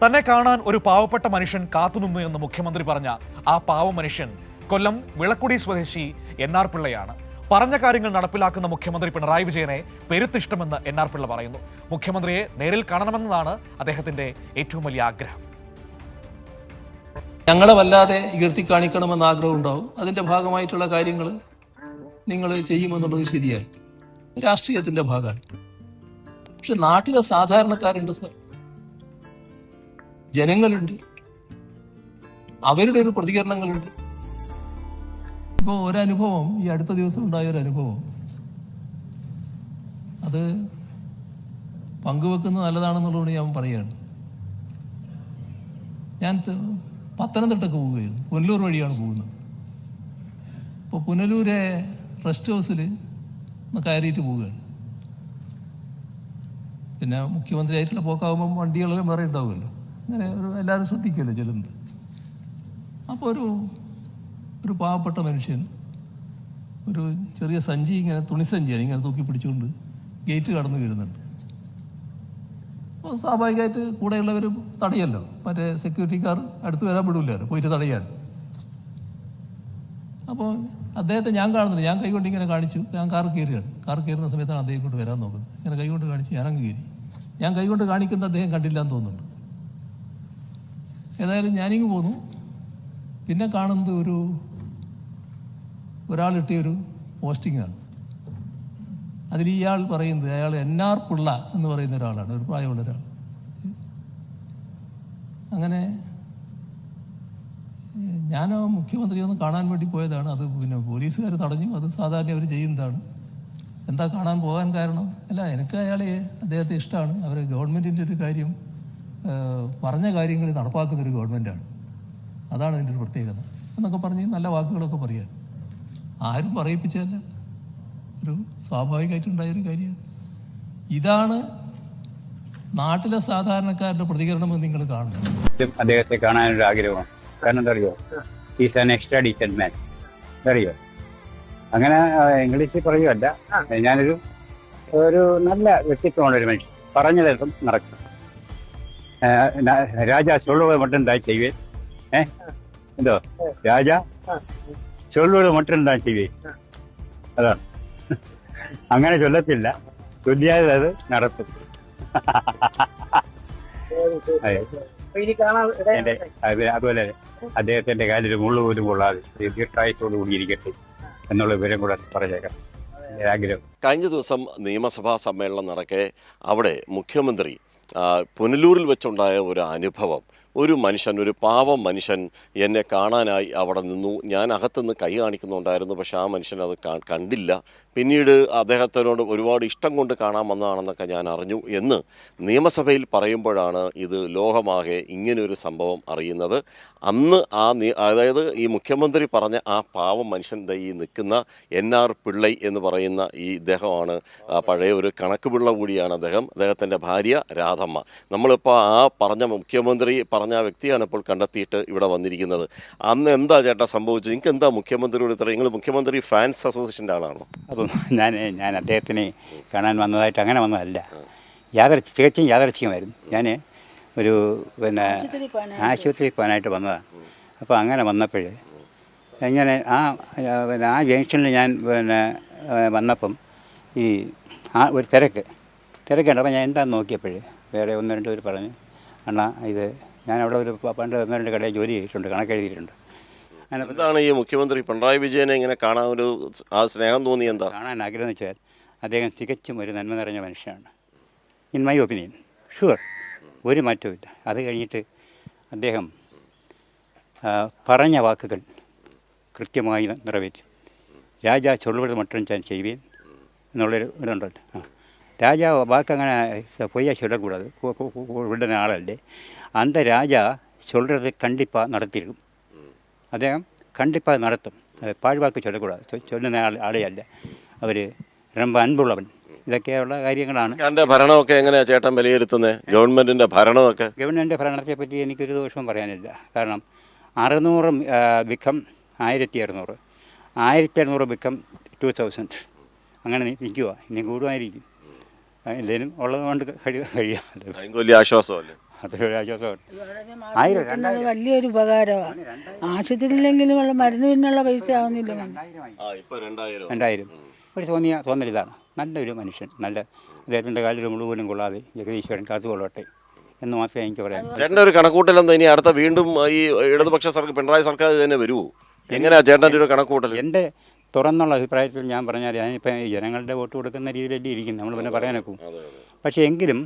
തന്നെ കാണാൻ ഒരു പാവപ്പെട്ട മനുഷ്യൻ കാത്തുനിന്നു എന്ന് മുഖ്യമന്ത്രി പറഞ്ഞ ആ പാവ മനുഷ്യൻ കൊല്ലം വിളക്കുടി സ്വദേശി എൻ.ആർ. പിള്ളയാണ്. പറഞ്ഞ കാര്യങ്ങൾ നടപ്പിലാക്കുന്ന മുഖ്യമന്ത്രി പിണറായി വിജയനെ പെരുത്തിഷ്ടമെന്ന് എൻ.ആർ. പിള്ള പറയുന്നു. മുഖ്യമന്ത്രിയെ നേരിൽ കാണണമെന്നതാണ് അദ്ദേഹത്തിന്റെ ഏറ്റവും വലിയ ആഗ്രഹം. ഞങ്ങളെ വല്ലാതെ ഉയർത്തി കാണിക്കണമെന്ന് ആഗ്രഹം ഉണ്ടാവും. അതിന്റെ ഭാഗമായിട്ടുള്ള കാര്യങ്ങൾ നിങ്ങൾ ചെയ്യുമെന്നുള്ളത് ശരിയാണ്, രാഷ്ട്രീയത്തിന്റെ ഭാഗമാണ്. പക്ഷെ നാട്ടിലെ സാധാരണക്കാരുണ്ട് സർ, ജനങ്ങളുണ്ട്, അവരുടെ ഒരു പ്രതികരണങ്ങളുണ്ട്. ഇപ്പോൾ ഒരനുഭവം, ഈ അടുത്ത ദിവസം ഉണ്ടായ ഒരു അനുഭവം, അത് പങ്കുവെക്കുന്നത് നല്ലതാണെന്നുള്ളത് ഞാൻ പറയുകയാണ്. ഞാൻ പത്തനംതിട്ടക്ക് പോവുകയായിരുന്നു, പുനലൂർ വഴിയാണ് പോകുന്നത്. അപ്പോൾ പുനലൂരെ റെസ്റ്റ് ഹൗസിൽ കയറിയിട്ട് പോവുകയാണ്. പിന്നെ മുഖ്യമന്ത്രി ആയിട്ടുള്ള പോക്കാവുമ്പം വണ്ടികളെല്ലാം വേറെ ഉണ്ടാവുമല്ലോ, അങ്ങനെ എല്ലാവരും ശ്രദ്ധിക്കുമല്ലോ ചെല്ലുന്നത്. അപ്പോൾ ഒരു പാവപ്പെട്ട മനുഷ്യൻ ഒരു ചെറിയ സഞ്ചി, ഇങ്ങനെ തുണിസഞ്ചിയാണ്, ഇങ്ങനെ തൂക്കി പിടിച്ചുകൊണ്ട് ഗേറ്റ് കടന്നു വരുന്നുണ്ട്. അപ്പോൾ സ്വാഭാവികമായിട്ട് കൂടെയുള്ളവർ തടയല്ലോ, മറ്റേ സെക്യൂരിറ്റിക്കാർ അടുത്ത് വരാൻ വിടില്ലല്ലോ, പോയിട്ട് തടയാണ്. അപ്പോൾ അദ്ദേഹത്തെ ഞാൻ കാണുന്നില്ല, ഞാൻ കൈകൊണ്ട് ഇങ്ങനെ കാണിച്ചു, ഞാൻ കാർ കയറുന്ന സമയത്താണ് അദ്ദേഹം കൊണ്ട് വരാൻ നോക്കുന്നത്. ഇങ്ങനെ കൈകൊണ്ട് കാണിച്ചു, ഞാനങ്ങ് കയറി. ഞാൻ കൈകൊണ്ട് കാണിക്കുന്ന അദ്ദേഹം കണ്ടില്ല എന്ന് തോന്നുന്നുണ്ട്. ഏതായാലും ഞാനിങ്ങ് പോന്നു. പിന്നെ കാണുന്നത് ഒരാളിട്ടിയൊരു പോസ്റ്റിങ്ങാണ്. അതിൽ ഇയാൾ പറയുന്നത്, അയാൾ എൻ.ആർ. പിള്ള എന്ന് പറയുന്ന ഒരാളാണ്, ഒരു പ്രായമുള്ള ഒരാൾ. അങ്ങനെ ഞാൻ മുഖ്യമന്ത്രിയെ ഒന്ന് കാണാൻ വേണ്ടി പോയതാണ്. അത് പിന്നെ പോലീസുകാർ തടഞ്ഞു. അത് സാധാരണ അവർ ചെയ്യുന്നതാണ്. എന്താ കാണാൻ പോകാൻ കാരണം? അല്ല, എനിക്ക് അദ്ദേഹത്തെ ഇഷ്ടമാണ്. അവർ ഗവൺമെൻറ്റിൻ്റെ ഒരു കാര്യം, പറഞ്ഞ കാര്യങ്ങൾ നടപ്പാക്കുന്നൊരു ഗവൺമെൻറ്റാണ്, അതാണ് അതിൻ്റെ ഒരു പ്രത്യേകത എന്നൊക്കെ പറഞ്ഞ് നല്ല വാക്കുകളൊക്കെ പറയാൻ. ആരും പറയിപ്പിച്ചതല്ല, ഒരു സ്വാഭാവികമായിട്ടുണ്ടായൊരു കാര്യമാണ്. ഇതാണ് നാട്ടിലെ സാധാരണക്കാരുടെ പ്രതികരണമെന്ന് നിങ്ങൾ കാണണം. അദ്ദേഹത്തെ കാണാനൊരു ആഗ്രഹമാണ്. കാരണം എന്താ അറിയോ, ഈസ് ആൻ എക്സ്ട്രാ ഡീസന്റ് മാൻ അറിയോ. അങ്ങനെ ഇംഗ്ലീഷിൽ പറയുമല്ല, ഞാനൊരു നല്ല വ്യക്തിത്വമുള്ള ഒരു മനുഷ്യൻ, പറഞ്ഞതെല്ലാം നടക്കും. രാജാ சொல்லுவது மட்டும்தான் செய்வேன். എന്തോ രാജാ சொல்லுவது மட்டும்தான் செய்வேன். അതാണ്, അങ്ങനെ ചൊല്ലത്തില്ല, ചൊല്ലിയാൽ അത് നടത്തും. അതുപോലെ അദ്ദേഹത്തിന്റെ കാലിൽ മുള്ളു പോലും കൊള്ളാതെ ദീർഘായുസ്സോടു കൂടിയിരിക്കട്ടെ എന്നുള്ള വിവരം കൂടെ പറഞ്ഞേക്കാം ആഗ്രഹം. കഴിഞ്ഞ ദിവസം നിയമസഭാ സമ്മേളനം നടക്കെ അവിടെ മുഖ്യമന്ത്രി പുനലൂരിൽ വെച്ചുണ്ടായ ഒരു അനുഭവം, ഒരു മനുഷ്യൻ, ഒരു പാവം മനുഷ്യൻ എന്നെ കാണാനായി അവിടെ നിന്നു. ഞാൻ അകത്തുനിന്ന് കൈ കാണിക്കുന്നുണ്ടായിരുന്നു, പക്ഷെ ആ മനുഷ്യൻ അത് കണ്ടില്ല. പിന്നീട് അദ്ദേഹത്തിനോട് ഒരുപാട് ഇഷ്ടം കൊണ്ട് കാണാൻ വന്നതാണെന്നൊക്കെ ഞാൻ അറിഞ്ഞു എന്ന് നിയമസഭയിൽ പറയുമ്പോഴാണ് ഇത് ലോകമാകെ ഇങ്ങനൊരു സംഭവം അറിയുന്നത്. അന്ന് അതായത് ഈ മുഖ്യമന്ത്രി പറഞ്ഞ ആ പാവം മനുഷ്യൻ ഈ നിൽക്കുന്ന എൻ.ആർ. പിള്ളൈ എന്ന് പറയുന്ന ഈ ഇദ്ദേഹമാണ്. പഴയ ഒരു കണക്ക് പിള്ള കൂടിയാണ് അദ്ദേഹത്തിൻ്റെ ഭാര്യ രാധമ്മ. നമ്മളിപ്പോൾ ആ പറഞ്ഞ മുഖ്യമന്ത്രി പറഞ്ഞ വ്യക്തിയാണ് ഇപ്പോൾ കണ്ടെത്തിയിട്ട് ഇവിടെ വന്നിരിക്കുന്നത്. അന്ന് എന്താ ചേട്ടാ സംഭവിച്ചത്? നിങ്ങൾക്ക് എന്താ മുഖ്യമന്ത്രിയോട് ഇത്ര? നിങ്ങൾ മുഖ്യമന്ത്രി ഫാൻസ് അസോസിയേഷൻ്റെ ആളാണോ? അപ്പം ഞാൻ അദ്ദേഹത്തിനെ കാണാൻ വന്നതായിട്ട് അങ്ങനെ വന്നതല്ല, തികച്ചും യാദർച്ഛികമായിരുന്നു. ഞാൻ ഒരു ആശുപത്രിയിൽ പോകാനായിട്ട് വന്നതാണ്. അപ്പോൾ അങ്ങനെ വന്നപ്പോൾ ഇങ്ങനെ ആ ജംഗ്ഷനിൽ ഞാൻ വന്നപ്പം ഒരു തിരക്കുണ്ട്. അപ്പോൾ ഞാൻ എന്താണെന്ന് നോക്കിയപ്പോൾ വേറെ ഒന്ന് രണ്ട് പേര് പറഞ്ഞു, അണ്ണാ ഇത് ഞാൻ അവിടെ പണ്ട് ഒന്ന് രണ്ട് കടയിൽ ജോലി ചെയ്തിട്ടുണ്ട്, കണക്കെഴുതിയിട്ടുണ്ട്. എന്താണ് ഈ മുഖ്യമന്ത്രി പിണറായി വിജയനെ ഇങ്ങനെ കാണാൻ ആ സ്നേഹം തോന്നി? എന്താ കാണാൻ ആഗ്രഹം എന്ന് വെച്ചാൽ അദ്ദേഹം തികച്ചും ഒരു നന്മ നിറഞ്ഞ മനുഷ്യനാണ്, ഇൻ മൈ ഒപ്പീനിയൻ. ഷുവർ, ഒരു മാറ്റവും ഇല്ല. അത് കഴിഞ്ഞിട്ട് അദ്ദേഹം പറഞ്ഞ വാക്കുകൾ കൃത്യമായി നിറവേറ്റും. രാജാ ചൊല്ലുന്നത് മറ്റും ഞാൻ ചെയ്യുവേൻ എന്നുള്ളൊരു ഇതുണ്ടല്ലോ. രാജാ വാക്കങ്ങനെ പൊയ്യ ചൊല്ലக்கூடாது, വിടുന്ന ആളല്ലേ. അന്ത രാജാ ചൊല്ലുന്നത് കണ്ടിപ്പാ നടത്തിയിരിക്കും. അദ്ദേഹം കണ്ടിപ്പാக നടത്തും. പാഴ്വാക്ക് ചൊല്ലக்கூடாது, ചൊല്ലുന്ന ആളെയല്ല. അവർ ரொம்ப അൻപുള്ളവൻ. ഇതൊക്കെയുള്ള കാര്യങ്ങളാണ്. ഭരണമൊക്കെ എങ്ങനെയാണ് ചേട്ടൻ വിലയിരുത്തുന്നത്? ഗവൺമെൻറ്റിൻ്റെ ഭരണത്തെ പറ്റി എനിക്കൊരു ദോഷവും പറയാനില്ല. കാരണം 600 ബിക്കം 1600, 1600 ബിക്കം 2000, അങ്ങനെ നിൽക്കുക. ഇനി കൂടുമായിരിക്കും. എന്തെങ്കിലും ഉള്ളത് കൊണ്ട് കഴിയാമല്ലോ. വലിയ ആശ്വാസമല്ലേ? അതൊരു ആശ്വാസമാണ്. കിട്ടുന്നത് വലിയൊരു ഉപകാരമാണ്. ആശുപത്രിയിലെങ്കിലും ഉള്ള മരുന്ന് പിന്നുള്ള പൈസ ആവുന്നില്ല. ഇപ്പൊ 2000 2000 ഒരു തോന്നലിതാണ്. നല്ലൊരു മനുഷ്യൻ, നല്ല അദ്ദേഹത്തിൻ്റെ കാലിൽ മുഴുവനും കൊള്ളാതെ ജഗദീശ്വരൻ കാത്തുകൊള്ളട്ടെ എന്ന് മാത്രമേ എനിക്ക് പറയാൻ. ചേട്ടൻ്റെ ഒരു കണക്കൂട്ടലെന്താ? ഇനി അടുത്ത വീണ്ടും ഈ ഇടതുപക്ഷ സർക്കാർ, പിണറായി സർക്കാർ തന്നെ വരുമോ? എങ്ങനെയാ ചേട്ടൻ്റെ ഒരു കണക്കൂട്ടൽ? എൻ്റെ തുറന്നുള്ള അഭിപ്രായത്തിൽ ഞാൻ പറഞ്ഞാൽ ഞാനിപ്പോൾ ജനങ്ങളുടെ വോട്ട് കൊടുക്കുന്ന രീതിയിലല്ലേ ഇരിക്കും, നമ്മൾ പിന്നെ പറയാനൊക്കും. പക്ഷേ എങ്കിലും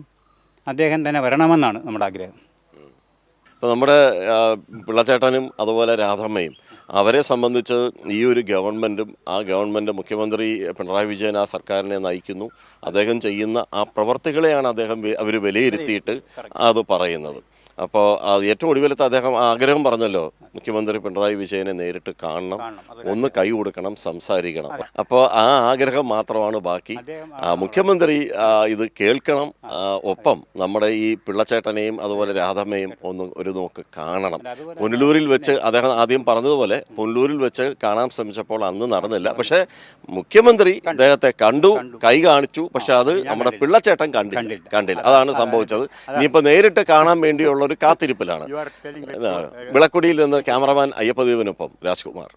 അദ്ദേഹം തന്നെ വരണമെന്നാണ് നമ്മുടെ ആഗ്രഹം. ഇപ്പോൾ നമ്മുടെ പിള്ളച്ചേട്ടനും അതുപോലെ രാധമ്മയും അവരെ സംബന്ധിച്ച് ഈ ഒരു ഗവൺമെൻറ്റും ആ ഗവൺമെൻറ് മുഖ്യമന്ത്രി പിണറായി വിജയൻ ആ സർക്കാരിനെ നയിക്കുന്നു. അദ്ദേഹം ചെയ്യുന്ന ആ പ്രവർത്തികളെയാണ് അവർ വിലയിരുത്തിയിട്ട് അത് പറയുന്നത്. അപ്പോൾ ഏറ്റവും ഒടുവിലത്തെ അദ്ദേഹം ആഗ്രഹം പറഞ്ഞല്ലോ, മുഖ്യമന്ത്രി പിണറായി വിജയനെ നേരിട്ട് കാണണം, ഒന്ന് കൈ കൊടുക്കണം, സംസാരിക്കണം. അപ്പോൾ ആ ആഗ്രഹം മാത്രമാണ് ബാക്കി. മുഖ്യമന്ത്രി ഇത് കേൾക്കണം. ഒപ്പം നമ്മുടെ ഈ പിള്ളച്ചേട്ടനെയും അതുപോലെ രാധമ്മയും ഒന്ന് ഒരു നോക്ക് കാണണം. പുനലൂരിൽ വെച്ച് അദ്ദേഹം ആദ്യം പറഞ്ഞതുപോലെ പുനലൂരിൽ വെച്ച് കാണാൻ ശ്രമിച്ചപ്പോൾ അന്ന് നടന്നില്ല. പക്ഷേ മുഖ്യമന്ത്രി അദ്ദേഹത്തെ കണ്ടു, കൈ കാണിച്ചു. പക്ഷെ അത് നമ്മുടെ പിള്ളച്ചേട്ടൻ കണ്ടില്ല. അതാണ് സംഭവിച്ചത്. ഇനിയിപ്പോൾ നേരിട്ട് കാണാൻ വേണ്ടിയുള്ള ഒരു കാത്തിരിപ്പിലാണ്. വിളക്കുടിയിൽ നിന്ന് ക്യാമറമാൻ അയ്യപ്പദീപനൊപ്പം രാജ്കുമാർ.